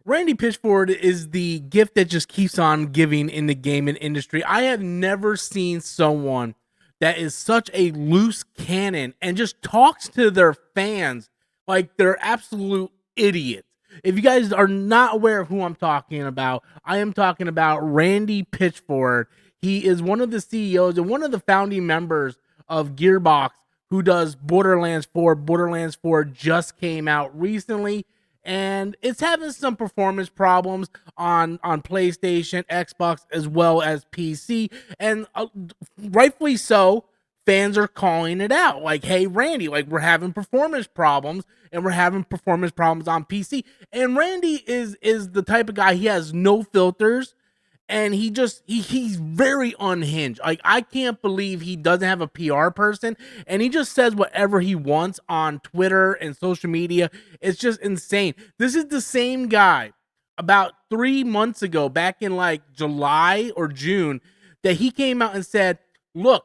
Randy Pitchford is the gift that just keeps on giving in the gaming industry. I have never seen someone that is such a loose cannon and just talks to their fans like they're absolute idiots. If you guys are not aware of who I'm talking about, I am talking about Randy Pitchford. He is one of the CEOs and one of the founding members of Gearbox, who does Borderlands 4. Borderlands 4 just came out recently, and it's having some performance problems on PlayStation, Xbox, as well as PC, and rightfully so. Fans are calling it out, like, "Hey, Randy, like we're having performance problems, and we're having performance problems on PC." And Randy is the type of guy, he has no filters, and he's very unhinged. Like, I can't believe he doesn't have a PR person, and he just says whatever he wants on Twitter and social media. It's just insane. This is the same guy about 3 months ago, back in like July or June, that he came out and said, "Look,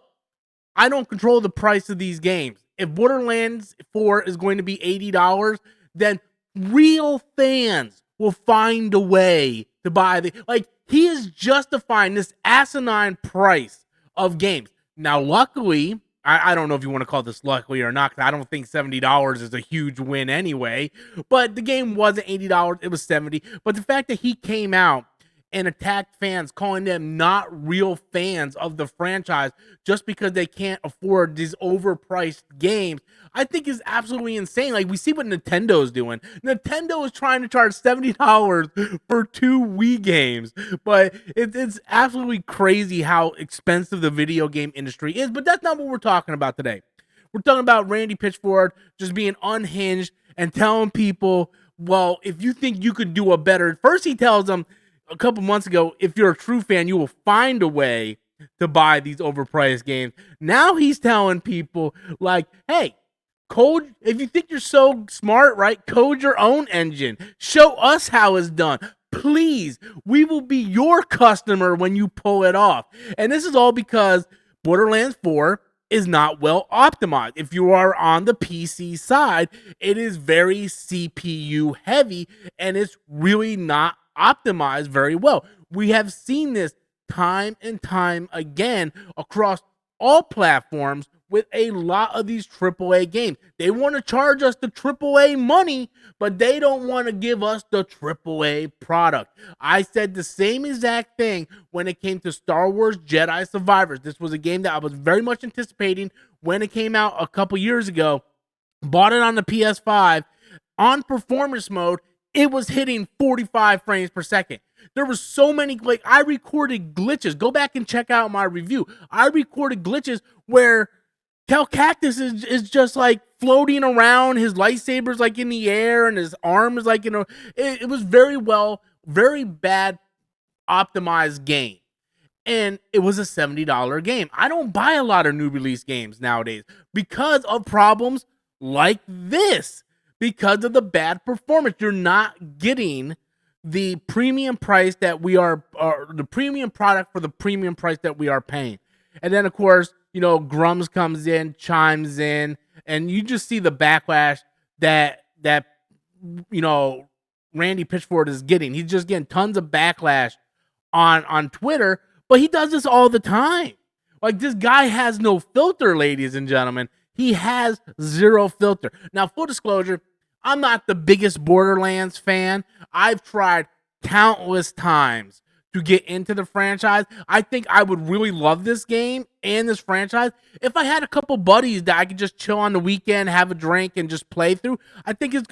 I don't control the price of these games. If Borderlands 4 is going to be $80, then real fans will find a way to buy the..." Like, he is justifying this asinine price of games. Now, luckily, I don't know if you want to call this luckily or not, because I don't think $70 is a huge win anyway. But the game wasn't $80, it was $70. But the fact that he came out and attacked fans, calling them not real fans of the franchise just because they can't afford these overpriced games, I think is absolutely insane. Like, we see what Nintendo's doing. Nintendo is trying to charge $70 for 2 Wii games, but it's absolutely crazy how expensive the video game industry is. But that's not what we're talking about today. We're talking about Randy Pitchford just being unhinged and telling people, well, if you think you could do a better... First, he tells them a couple months ago, if you're a true fan, you will find a way to buy these overpriced games. Now he's telling people, like, hey, code, if you think you're so smart, right, code your own engine. Show us how it's done. Please, we will be your customer when you pull it off. And this is all because Borderlands 4 is not well optimized. If you are on the PC side, it is very CPU heavy, and it's really not optimized very well. We have seen this time and time again across all platforms with a lot of these AAA games. They want to charge us the AAA money, but they don't want to give us the AAA product. I said the same exact thing when it came to Star Wars Jedi Survivors. This was a game that I was very much anticipating when it came out a couple years ago. Bought it on the PS5 on performance mode. It was hitting 45 frames per second. There were so many, like, I recorded glitches. Go back and check out my review. I recorded glitches where Cal Cactus is just like floating around. His lightsaber's like in the air, and his arm is like, it was very bad optimized game. And it was a $70 game. I don't buy a lot of new release games nowadays because of problems like this. Because of the bad performance, you're not getting the premium price that we are, the premium product for the premium price that we are paying. And then, of course, Grums comes in, chimes in, and you just see the backlash that Randy Pitchford is getting. He's just getting tons of backlash on Twitter, but he does this all the time. Like, this guy has no filter, ladies and gentlemen. He has zero filter. Now, full disclosure, I'm not the biggest Borderlands fan. I've tried countless times to get into the franchise. I think I would really love this game and this franchise if I had a couple buddies that I could just chill on the weekend, have a drink, and just play through. I think it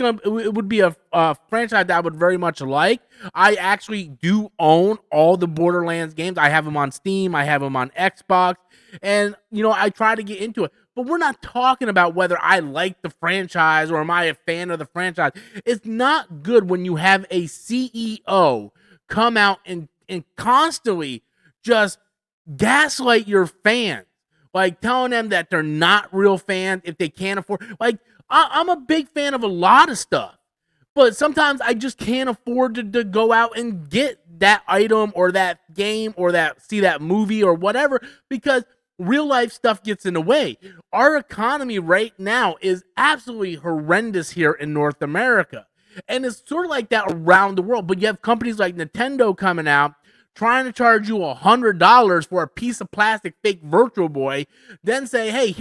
would be a franchise that I would very much like. I actually do own all the Borderlands games. I have them on Steam. I have them on Xbox. And, I try to get into it. But we're not talking about whether I like the franchise or am I a fan of the franchise. It's not good when you have a CEO come out and constantly just gaslight your fans, like telling them that they're not real fans if they can't afford. Like, I'm a big fan of a lot of stuff, but sometimes I just can't afford to go out and get that item or that game or see that movie or whatever, because real life stuff gets in the way. Our economy right now is absolutely horrendous here in North America. And it's sort of like that around the world. But you have companies like Nintendo coming out trying to charge you $100 for a piece of plastic fake Virtual Boy, then say, hey,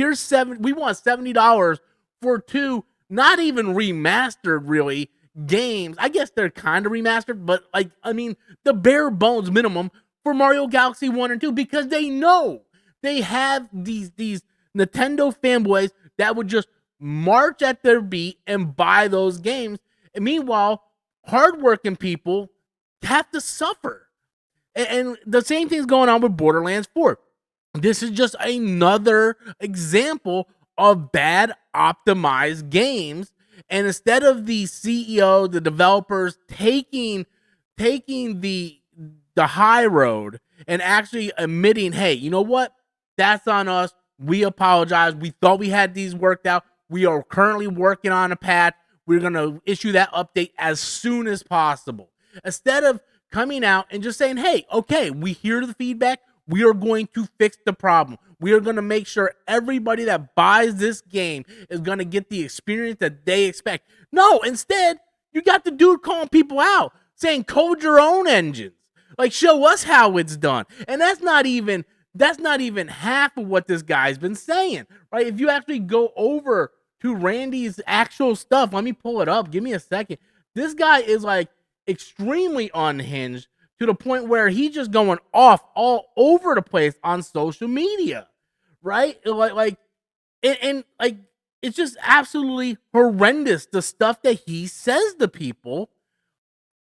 we want $70 for two not even remastered really games. I guess they're kind of remastered, but the bare bones minimum for Mario Galaxy 1 and 2, because they know they have these Nintendo fanboys that would just march at their beat and buy those games. And meanwhile, hardworking people have to suffer. And the same thing's going on with Borderlands 4. This is just another example of bad optimized games. And instead of the CEO, the developers taking the high road and actually admitting, hey, you know what? That's on us. We apologize. We thought we had these worked out. We are currently working on a patch. We're going to issue that update as soon as possible. Instead of coming out and just saying, hey, okay, we hear the feedback. We are going to fix the problem. We are going to make sure everybody that buys this game is going to get the experience that they expect. No, instead, you got the dude calling people out, saying code your own engines. Like, show us how it's done. And that's not even half of what this guy's been saying, right? If you actually go over to Randy's actual stuff, let me pull it up. Give me a second. This guy is like extremely unhinged to the point where he's just going off all over the place on social media, right? And it's just absolutely horrendous, the stuff that he says to people,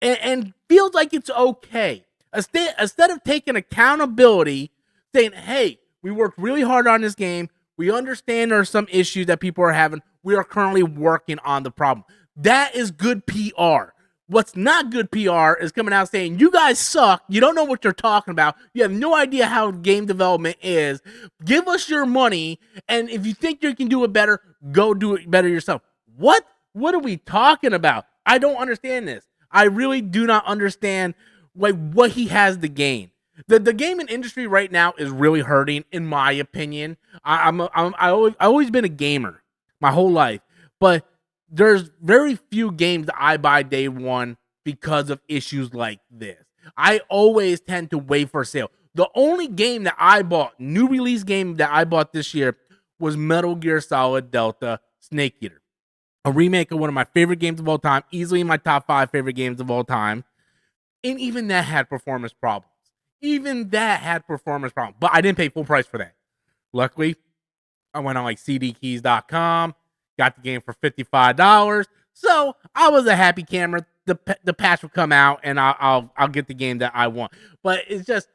and feels like it's okay. Instead of taking accountability, saying, hey, we worked really hard on this game. We understand there are some issues that people are having. We are currently working on the problem. That is good PR. What's not good PR is coming out saying, you guys suck. You don't know what you're talking about. You have no idea how game development is. Give us your money. And if you think you can do it better, go do it better yourself. What are we talking about? I don't understand this. I really do not understand what he has to gain. The gaming industry right now is really hurting, in my opinion. I've always been a gamer my whole life, but there's very few games that I buy day one because of issues like this. I always tend to wait for a sale. The only game that I bought, new release game that I bought this year, was Metal Gear Solid Delta Snake Eater, a remake of one of my favorite games of all time, easily in my top 5 favorite games of all time. And even that had performance problems. But I didn't pay full price for that. Luckily, I went on cdkeys.com, got the game for $55. So I was a happy camper. The patch will come out and I'll get the game that I want. But it's just,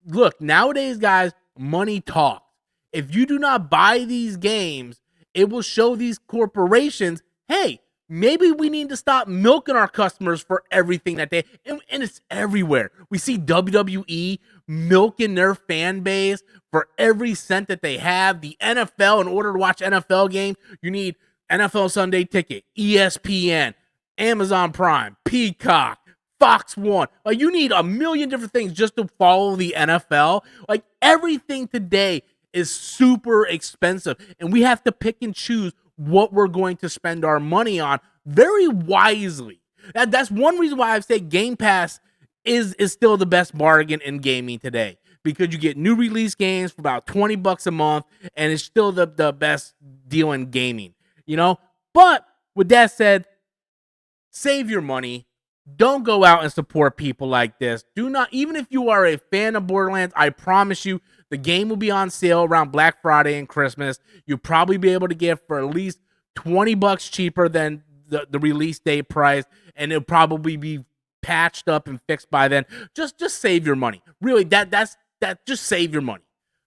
look, nowadays, guys, money talks. If you do not buy these games, it will show these corporations, hey, maybe we need to stop milking our customers for everything that and it's everywhere. We see WWE milking their fan base for every cent that they have. The NFL, in order to watch NFL games, you need NFL Sunday Ticket, ESPN, Amazon Prime, Peacock, Fox 1. Like, you need a million different things just to follow the NFL. Like, everything today is super expensive, and we have to pick and choose what we're going to spend our money on very wisely. That's one reason why I've said Game Pass is still the best bargain in gaming today, because you get new release games for about $20 a month, and it's still the best deal in gaming, you know? But with that said, save your money. Don't go out and support people like this. Do not, even if you are a fan of Borderlands, I promise you, the game will be on sale around Black Friday and Christmas. You'll probably be able to get for at least $20 cheaper than the release date price, and it'll probably be patched up and fixed by then. Just save your money. Really, that's just save your money.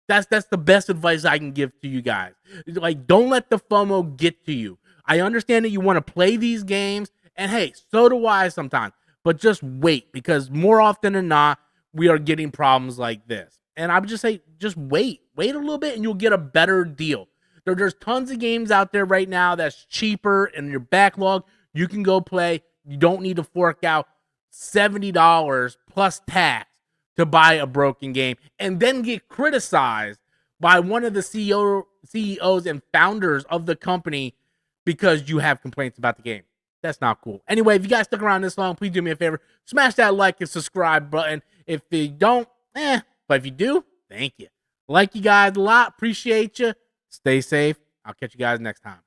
That's the best advice I can give to you guys. Like, don't let the FOMO get to you. I understand that you want to play these games, and hey, so do I sometimes. But just wait, because more often than not, we are getting problems like this. And I would just say, just wait a little bit, and you'll get a better deal. There's tons of games out there right now that's cheaper in your backlog. You can go play. You don't need to fork out $70 plus tax to buy a broken game and then get criticized by one of the CEOs and founders of the company because you have complaints about the game. That's not cool. Anyway, if you guys stuck around this long, please do me a favor. Smash that like and subscribe button. If you don't, but if you do, thank you. Like you guys a lot. Appreciate you. Stay safe. I'll catch you guys next time.